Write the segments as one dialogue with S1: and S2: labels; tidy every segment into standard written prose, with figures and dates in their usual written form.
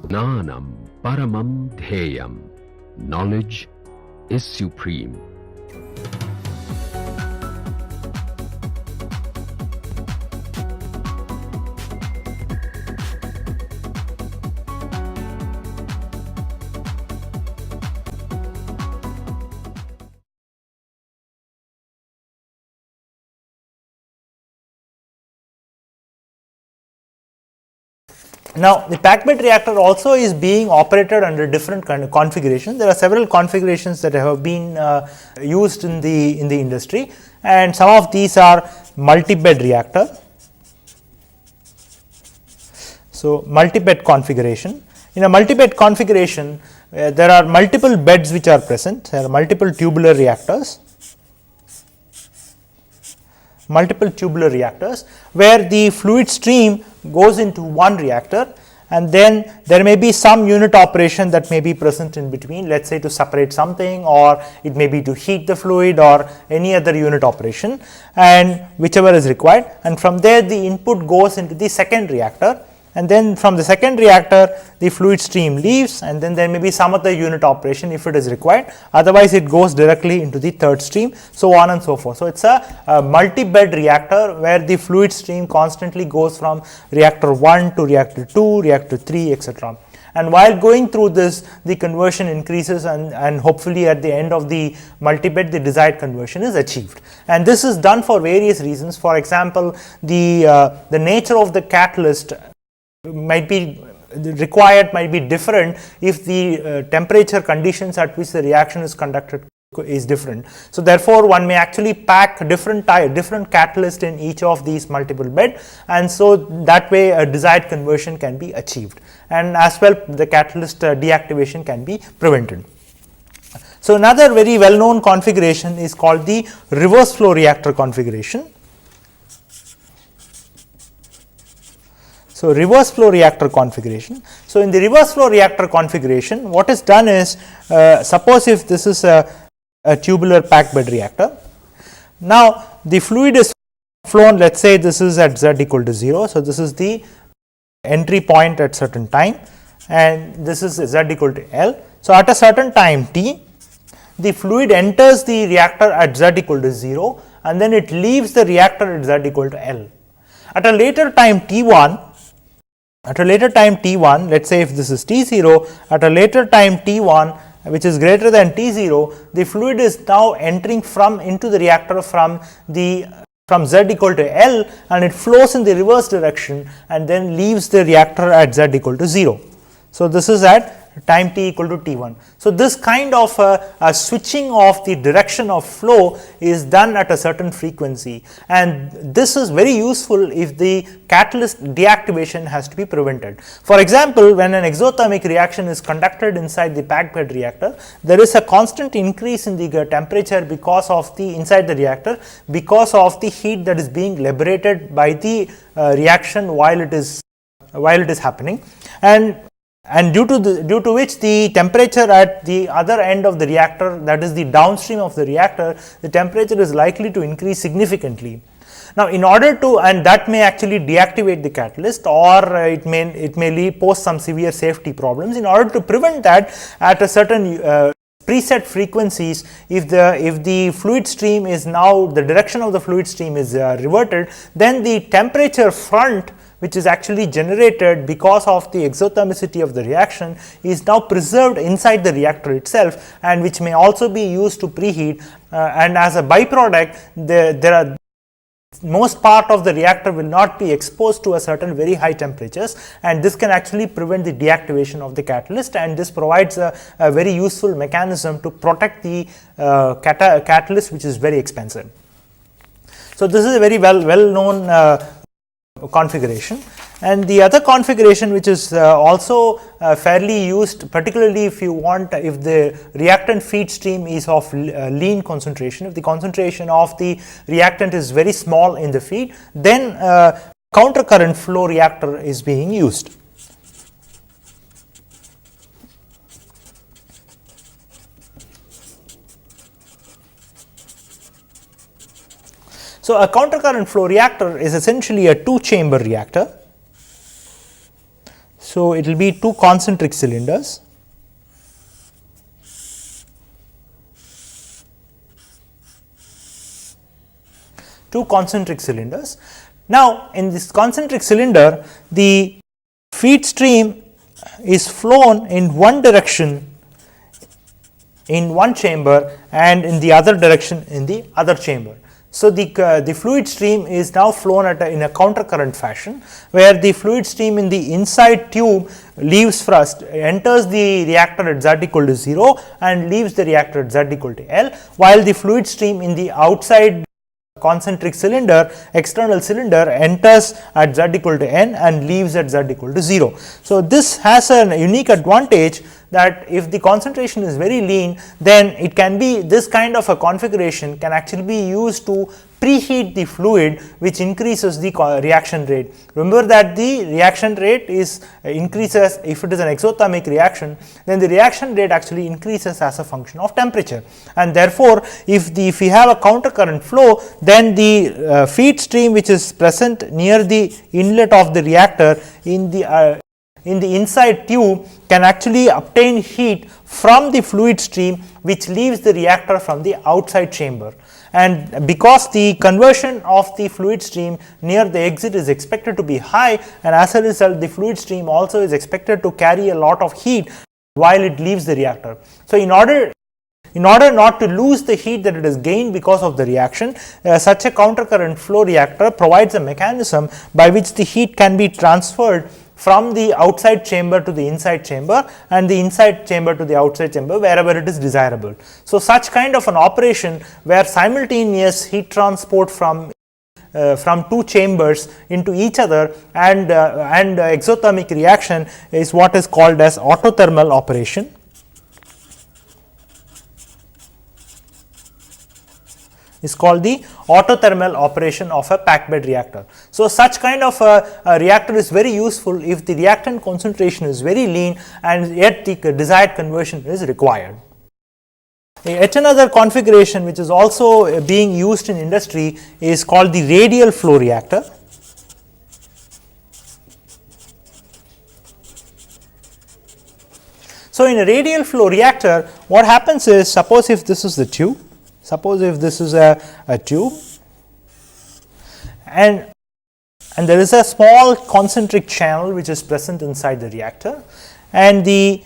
S1: Jnanam paramam dheyam. Knowledge is supreme.
S2: Now, the packed bed reactor also is being operated under different kind of configurations. There are several configurations that have been used in the industry, and some of these are multi-bed reactor. So, multi-bed configuration. In a multi-bed configuration, there are multiple beds which are present. There are multiple tubular reactors. Where the fluid stream goes into one reactor, and then there may be some unit operation that may be present in between, let us say to separate something, or it may be to heat the fluid or any other unit operation, and whichever is required, and from there the input goes into the second reactor, and then from the second reactor the fluid stream leaves, and then there may be some other unit operation if it is required, otherwise it goes directly into the third stream, so on and so forth. So, it is a multi-bed reactor where the fluid stream constantly goes from reactor 1 to reactor 2, reactor 3, etc. And while going through this, the conversion increases, and hopefully at the end of the multi-bed the desired conversion is achieved. And this is done for various reasons. For example, the nature of the catalyst might be different if the temperature conditions at which the reaction is conducted is different. So, therefore, one may actually pack different catalyst in each of these multiple bed, and so that way a desired conversion can be achieved, and as well the catalyst deactivation can be prevented. So, another very well known configuration is called the reverse flow reactor configuration. So, reverse flow reactor configuration. So, in the reverse flow reactor configuration, what is done is, suppose if this is a tubular packed bed reactor. Now, the fluid is flown, let us say this is at z equal to 0. So, this is the entry point at certain time, and this is z equal to L. So, at a certain time t, the fluid enters the reactor at z equal to 0, and then it leaves the reactor at z equal to L. At a later time t1, let us say if this is t0, at a later time t1 which is greater than t0, the fluid is now entering into the reactor from z equal to L, and it flows in the reverse direction and then leaves the reactor at z equal to 0. So, this is at time t equal to t1. So, this kind of a switching of the direction of flow is done at a certain frequency, and this is very useful if the catalyst deactivation has to be prevented. For example, when an exothermic reaction is conducted inside the packed bed reactor, there is a constant increase in the temperature because of the inside the reactor, because of the heat that is being liberated by the reaction while it is happening, and due to which the temperature at the other end of the reactor, that is the downstream of the reactor, the temperature is likely to increase significantly. Now, in order to, and that may actually deactivate the catalyst, or it may pose some severe safety problems. In order to prevent that, at a certain preset frequencies, if the fluid stream is now, the direction of the fluid stream is reverted, then the temperature front, which is actually generated because of the exothermicity of the reaction, is now preserved inside the reactor itself, and which may also be used to preheat, and as a byproduct, most part of the reactor will not be exposed to a certain very high temperatures, and this can actually prevent the deactivation of the catalyst, and this provides a very useful mechanism to protect the catalyst, which is very expensive. So, this is a very well known configuration. And the other configuration, which is also fairly used, particularly if the reactant feed stream is of lean concentration, if the concentration of the reactant is very small in the feed, then counter current flow reactor is being used. So, a counter current flow reactor is essentially a two chamber reactor. So, it will be two concentric cylinders. Two concentric cylinders. Now, in this concentric cylinder, the feed stream is flown in one direction in one chamber and in the other direction in the other chamber. So, the fluid stream is now flown in a counter current fashion, where the fluid stream in the inside tube leaves first, enters the reactor at z equal to 0 and leaves the reactor at z equal to L, while the fluid stream in the outside concentric cylinder, external cylinder, enters at z equal to n and leaves at z equal to 0. So, this has a unique advantage that if the concentration is very lean, then it can be, this kind of a configuration can actually be used to preheat the fluid, which increases the reaction rate. Remember that the reaction rate is increases if it is an exothermic reaction, then the reaction rate actually increases as a function of temperature, and therefore, if we have a counter current flow, then the feed stream which is present near the inlet of the reactor in the inside tube can actually obtain heat from the fluid stream which leaves the reactor from the outside chamber. And because the conversion of the fluid stream near the exit is expected to be high, and as a result the fluid stream also is expected to carry a lot of heat while it leaves the reactor. So, in order not to lose the heat that it has gained because of the reaction, such a counter current flow reactor provides a mechanism by which the heat can be transferred from the outside chamber to the inside chamber and the inside chamber to the outside chamber wherever it is desirable. So, such kind of an operation where simultaneous heat transport from two chambers into each other and exothermic reaction is what is called as autothermal operation. Is called the autothermal operation of a packed bed reactor. So, such kind of a reactor is very useful if the reactant concentration is very lean and yet the desired conversion is required. Yet another configuration which is also being used in industry is called the radial flow reactor. So, in a radial flow reactor, what happens is, suppose if this is the tube, suppose if this is a tube and there is a small concentric channel which is present inside the reactor, and the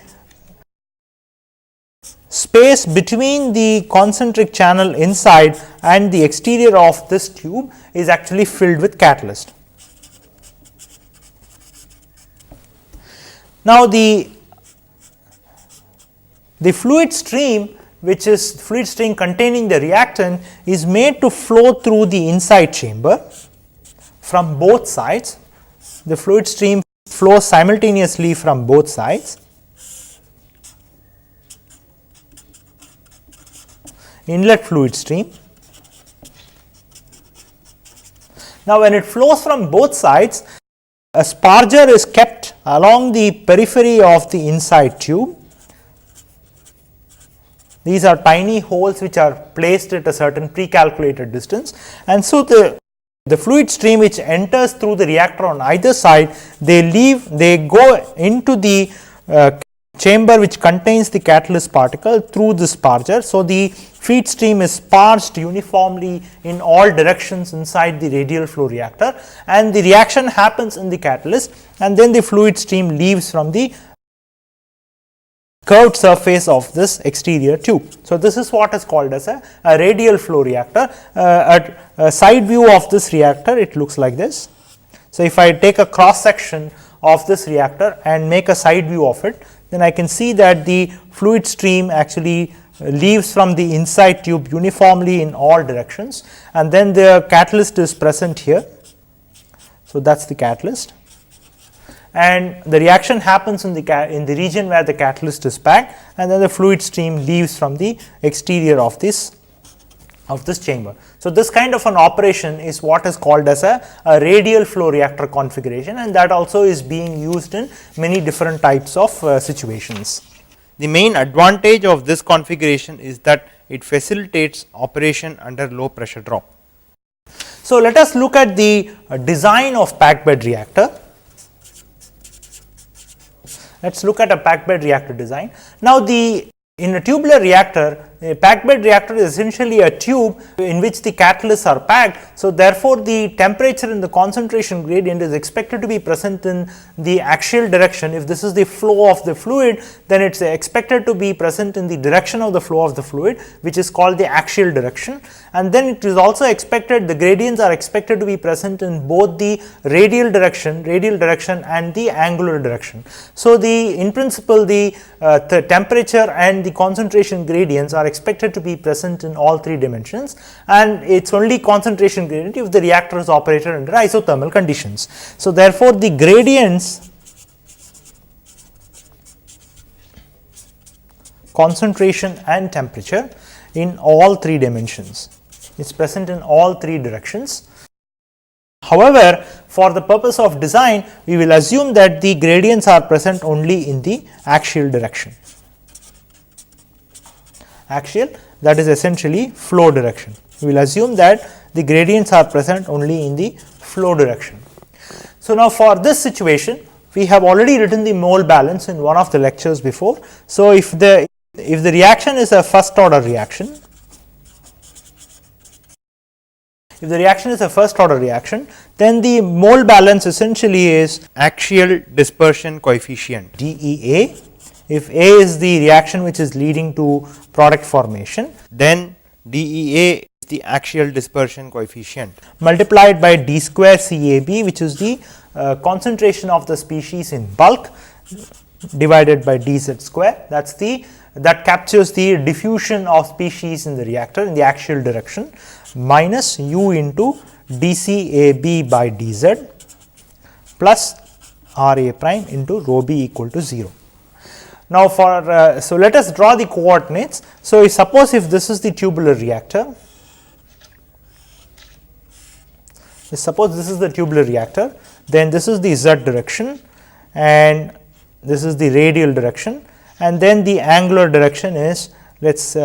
S2: space between the concentric channel inside and the exterior of this tube is actually filled with catalyst. Now, the fluid stream, which is fluid stream containing the reactant, is made to flow through the inside chamber from both sides. The fluid stream flows simultaneously from both sides. Inlet fluid stream. Now, when it flows from both sides, a sparger is kept along the periphery of the inside tube. These are tiny holes which are placed at a certain pre-calculated distance, and so the fluid stream which enters through the reactor on either side, they go into the chamber which contains the catalyst particle through the sparger. So, the feed stream is sparged uniformly in all directions inside the radial flow reactor, and the reaction happens in the catalyst, and then the fluid stream leaves from the curved surface of this exterior tube. So, this is what is called as a radial flow reactor. At a side view of this reactor, it looks like this. So, if I take a cross section of this reactor and make a side view of it, then I can see that the fluid stream actually leaves from the inside tube uniformly in all directions, and then the catalyst is present here. So, that is the catalyst, and the reaction happens in the region where the catalyst is packed, and then the fluid stream leaves from the exterior of this chamber. So, this kind of an operation is what is called as a radial flow reactor configuration, and that also is being used in many different types of situations. The main advantage of this configuration is that it facilitates operation under low pressure drop. So, let us look at the design of packed bed reactor. Let us look at a packed bed reactor design. Now, in a tubular reactor, a packed bed reactor is essentially a tube in which the catalysts are packed. So, therefore, the temperature and the concentration gradient is expected to be present in the axial direction. If this is the flow of the fluid, then it is expected to be present in the direction of the flow of the fluid, which is called the axial direction. And then it is also expected, the gradients are expected to be present in both the radial direction and the angular direction. So, in principle, the temperature and the concentration gradients are expected to be present in all three dimensions, and it is only concentration gradient if the reactor is operated under isothermal conditions. So, therefore, the gradients, concentration and temperature in all three dimensions is present in all three directions. However, for the purpose of design, we will assume that the gradients are present only in the axial direction. Axial, that is essentially flow direction. We will assume that the gradients are present only in the flow direction. So, now for this situation, we have already written the mole balance in one of the lectures before. So, if the reaction is a first order reaction, then the mole balance essentially is axial dispersion coefficient DEA. If A is the reaction which is leading to product formation, then DEA is the axial dispersion coefficient multiplied by d square CAB, which is the concentration of the species in bulk, divided by dz square. That captures the diffusion of species in the reactor in the axial direction, minus u into dCAB by dz plus Ra prime into rho b equal to 0. Now, so let us draw the coordinates. So, suppose if this is the tubular reactor, then this is the z direction and this is the radial direction, and then the angular direction is, let's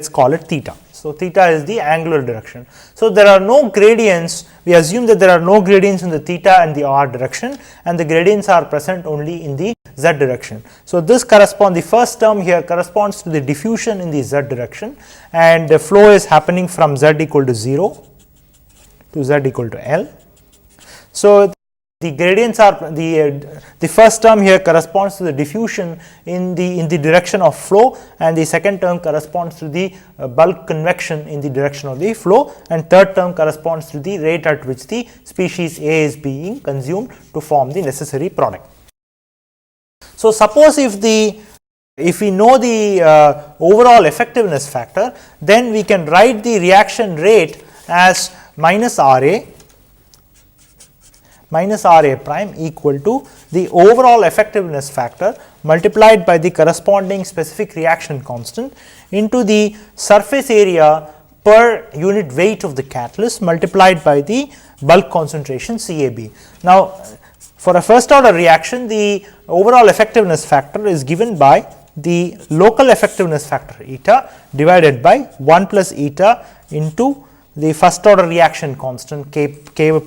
S2: call it theta. So, theta is the angular direction. So, there are no gradients, we assume that there are no gradients in the theta and the r direction, and the gradients are present only in the z direction. So, this corresponds, the first term here corresponds to the diffusion in the z direction, and the flow is happening from z equal to 0 to z equal to L. So, the gradients are the first term here corresponds to the diffusion in the direction of flow, and the second term corresponds to the bulk convection in the direction of the flow, and third term corresponds to the rate at which the species A is being consumed to form the necessary product. So, suppose if we know the overall effectiveness factor, then we can write the reaction rate as minus Ra prime equal to the overall effectiveness factor multiplied by the corresponding specific reaction constant into the surface area per unit weight of the catalyst multiplied by the bulk concentration CAB. Now, for a first order reaction, the overall effectiveness factor is given by the local effectiveness factor eta divided by 1 plus eta into the first order reaction constant k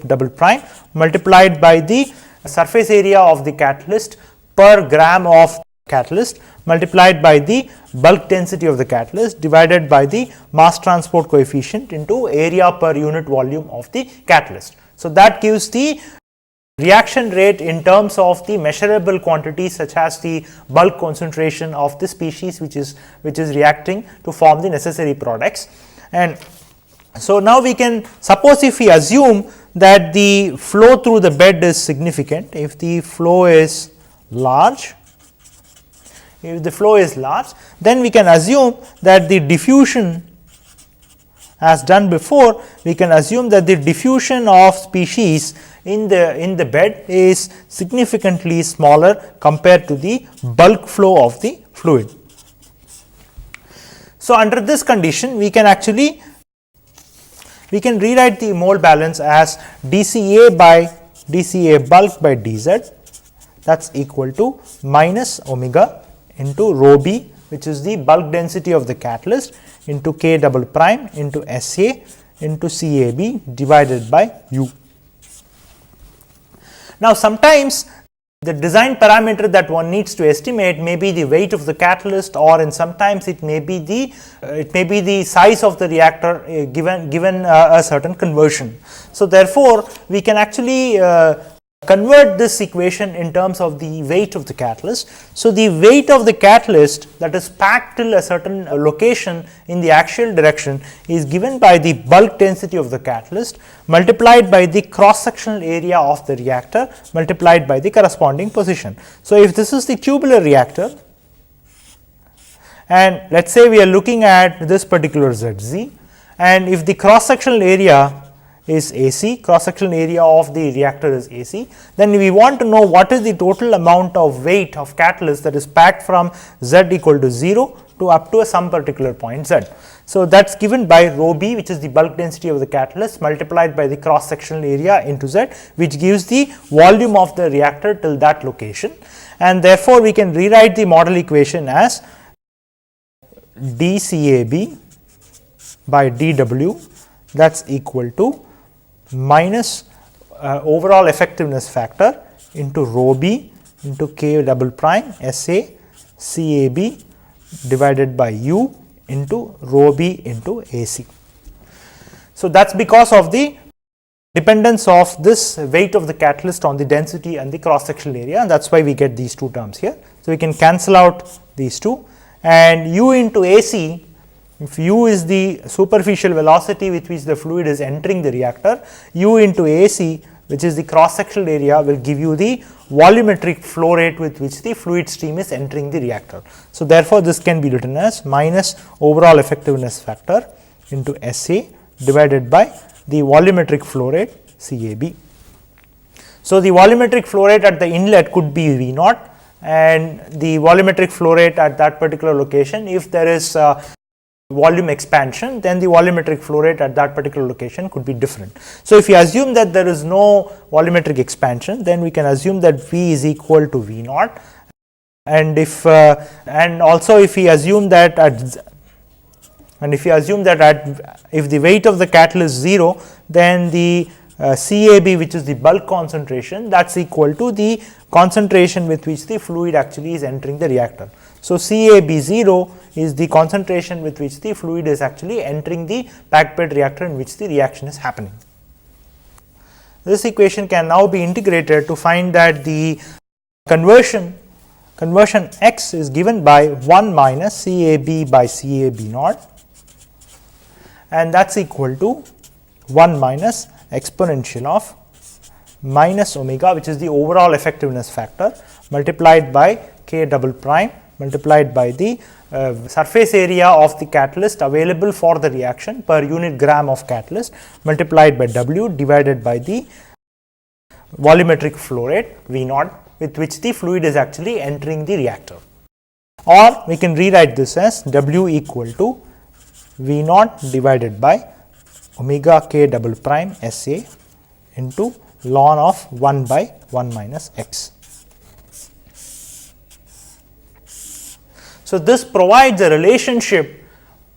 S2: double prime multiplied by the surface area of the catalyst per gram of catalyst multiplied by the bulk density of the catalyst divided by the mass transport coefficient into area per unit volume of the catalyst. So, that gives the reaction rate in terms of the measurable quantities such as the bulk concentration of the species which is reacting to form the necessary products. And so, now we can suppose if we assume that the flow through the bed is significant, if the flow is large, then we can assume that the diffusion, as done before, we can assume that the diffusion of species in the bed is significantly smaller compared to the bulk flow of the fluid. So, under this condition, we can rewrite the mole balance as dCA by dCA bulk by dz, that is equal to minus omega into rho b, which is the bulk density of the catalyst, into k double prime into SA into CAB divided by U. Now, sometimes the design parameter that one needs to estimate may be the weight of the catalyst, or in sometimes it may be the size of the reactor given a certain conversion. So therefore, we can actually convert this equation in terms of the weight of the catalyst. So the weight of the catalyst that is packed till a certain location in the axial direction is given by the bulk density of the catalyst multiplied by the cross sectional area of the reactor multiplied by the corresponding position. So if this is the tubular reactor, and let us say we are looking at this particular ZZ, and if the cross sectional area is AC, cross sectional area of the reactor is AC, then we want to know what is the total amount of weight of catalyst that is packed from Z equal to 0 to up to some particular point Z. So that is given by rho B, which is the bulk density of the catalyst multiplied by the cross sectional area into Z, which gives the volume of the reactor till that location, and therefore we can rewrite the model equation as dCAB by dW, that is equal to minus overall effectiveness factor into rho B into K double prime SA CAB divided by U into rho B into AC. So that is because of the dependence of this weight of the catalyst on the density and the cross sectional area, and that is why we get these two terms here. So we can cancel out these two, and U into AC, if U is the superficial velocity with which the fluid is entering the reactor, U into AC, which is the cross sectional area, will give you the volumetric flow rate with which the fluid stream is entering the reactor. So therefore this can be written as minus overall effectiveness factor into SA divided by the volumetric flow rate CAB. So the volumetric flow rate at the inlet could be V naught, and the volumetric flow rate at that particular location, if there is volume expansion, then the volumetric flow rate at that particular location could be different. So if you assume that there is no volumetric expansion, then we can assume that V is equal to V naught, and if and also if we assume that if the weight of the catalyst is 0, then the CAB, which is the bulk concentration, that is equal to the concentration with which the fluid actually is entering the reactor. So CAB 0 is the concentration with which the fluid is actually entering the packed bed reactor in which the reaction is happening. This equation can now be integrated to find that the conversion X is given by 1 minus CAB by CAB naught, and that is equal to 1 minus exponential of minus omega, which is the overall effectiveness factor, multiplied by K double prime multiplied by the surface area of the catalyst available for the reaction per unit gram of catalyst multiplied by W divided by the volumetric flow rate V naught with which the fluid is actually entering the reactor. Or we can rewrite this as W equal to V naught divided by omega K double prime SA into ln of 1 by 1 minus X. So this provides a relationship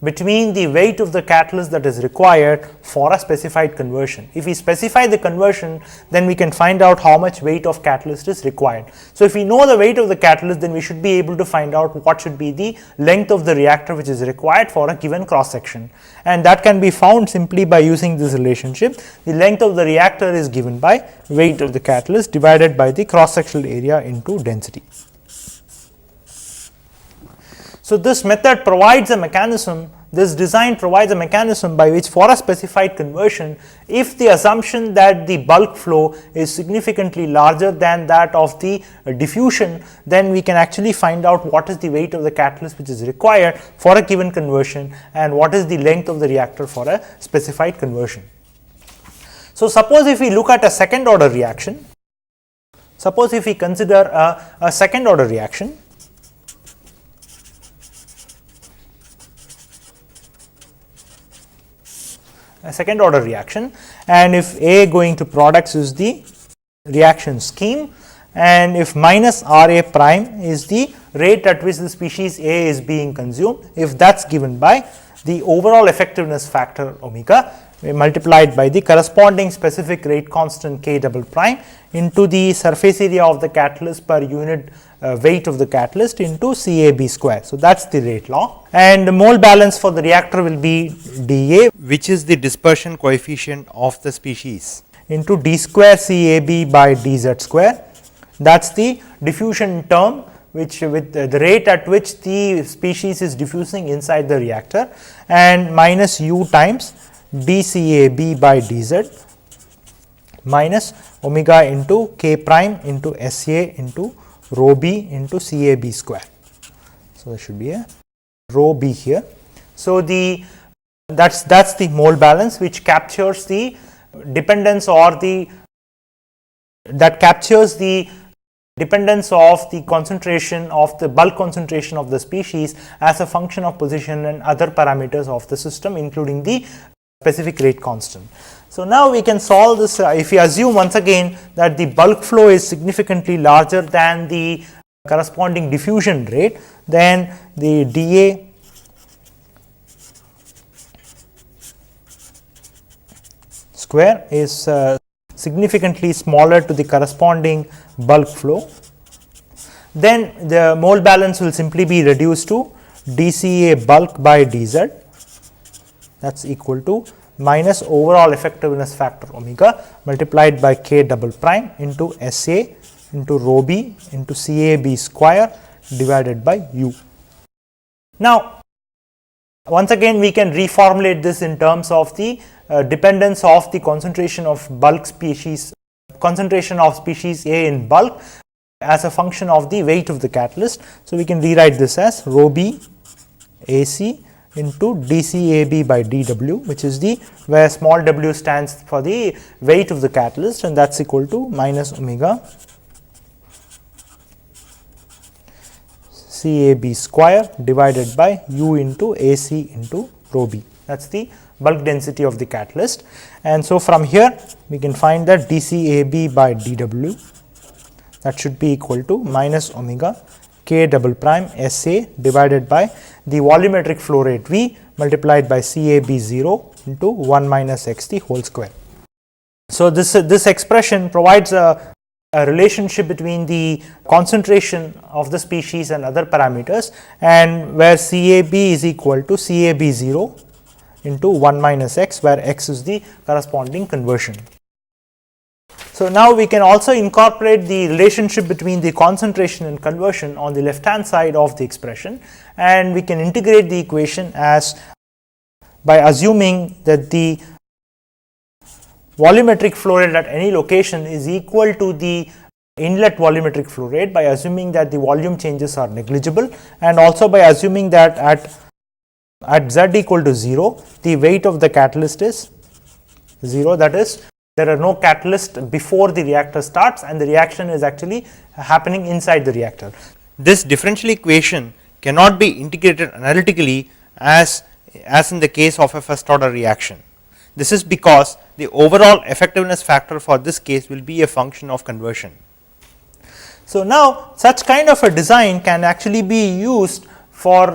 S2: between the weight of the catalyst that is required for a specified conversion. If we specify the conversion, then we can find out how much weight of catalyst is required. So if we know the weight of the catalyst, then we should be able to find out what should be the length of the reactor which is required for a given cross section, and that can be found simply by using this relationship. The length of the reactor is given by weight of the catalyst divided by the cross sectional area into density. So this method provides a mechanism, this design provides a mechanism by which for a specified conversion, if the assumption that the bulk flow is significantly larger than that of the diffusion, then we can actually find out what is the weight of the catalyst which is required for a given conversion and what is the length of the reactor for a specified conversion. So suppose if we look at a second order reaction, suppose if we consider a second order reaction, and if A going to products is the reaction scheme, and if minus RA prime is the rate at which the species A is being consumed, if that is given by the overall effectiveness factor omega, multiplied by the corresponding specific rate constant K double prime into the surface area of the catalyst per unit weight of the catalyst into CAB square. So, that is the rate law, and the mole balance for the reactor will be dA, which is the dispersion coefficient of the species, into d square CAB by dz square. That is the diffusion term, which with the rate at which the species is diffusing inside the reactor, and minus u times dCAB by dz minus omega into k prime into SA into rho b into CAB square. So, there should be a rho b here. So, that's the mole balance, which captures the dependence or the dependence of the concentration of the bulk concentration of the species as a function of position and other parameters of the system, including the specific rate constant. So, now we can solve this if we assume once again that the bulk flow is significantly larger than the corresponding diffusion rate, then the dA square is significantly smaller to the corresponding bulk flow. Then the mole balance will simply be reduced to dCA bulk by dz, that is equal to minus overall effectiveness factor omega multiplied by k double prime into SA into rho b into CAB square divided by u. Now, once again we can reformulate this in terms of the dependence of the concentration of bulk species, concentration of species A in bulk as a function of the weight of the catalyst. So, we can rewrite this as rho b AC into dCAB by dW, which is the where small w stands for the weight of the catalyst, and that is equal to minus omega CAB square divided by u into AC into rho b. That is the bulk density of the catalyst, and so from here we can find that dCAB by dW, that should be equal to minus omega k double prime SA divided by the volumetric flow rate V multiplied by CAB 0 into 1 minus x the whole square. So, this expression provides a relationship between the concentration of the species and other parameters, and where CAB is equal to CAB 0 into 1 minus x, where x is the corresponding conversion. So, now we can also incorporate the relationship between the concentration and conversion on the left hand side of the expression, and we can integrate the equation as by assuming that the volumetric flow rate at any location is equal to the inlet volumetric flow rate, by assuming that the volume changes are negligible, and also by assuming that at z equal to 0 the weight of the catalyst is 0, that is there are no catalyst before the reactor starts and the reaction is actually happening inside the reactor. This differential equation cannot be integrated analytically as in the case of a first order reaction. This is because the overall effectiveness factor for this case will be a function of conversion. So, now such kind of a design can actually be used for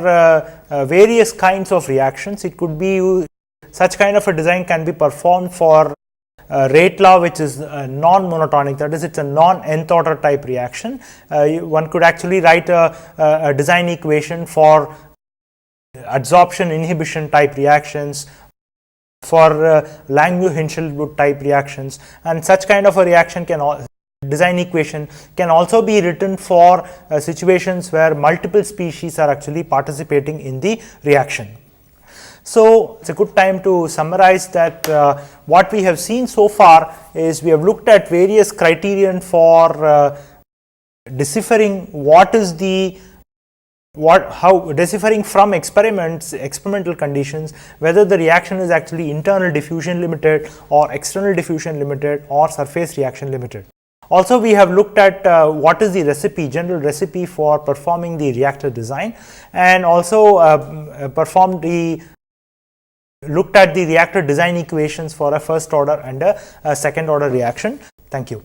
S2: various kinds of reactions. It could be such kind of a design can be performed for rate law, which is non-monotonic, that is it is a non-nth order type reaction. One could actually write a design equation for adsorption inhibition type reactions, for Langmuir-Hinshelwood type reactions, and such kind of a reaction design equation can also be written for situations where multiple species are actually participating in the reaction. So, it is a good time to summarize that what we have seen so far is we have looked at various criterion for deciphering what is the how deciphering from experimental conditions, whether the reaction is actually internal diffusion limited or external diffusion limited or surface reaction limited. Also, we have looked at what is the recipe, general recipe for performing the reactor design, and also looked at the reactor design equations for a first order and a second order reaction. Thank you.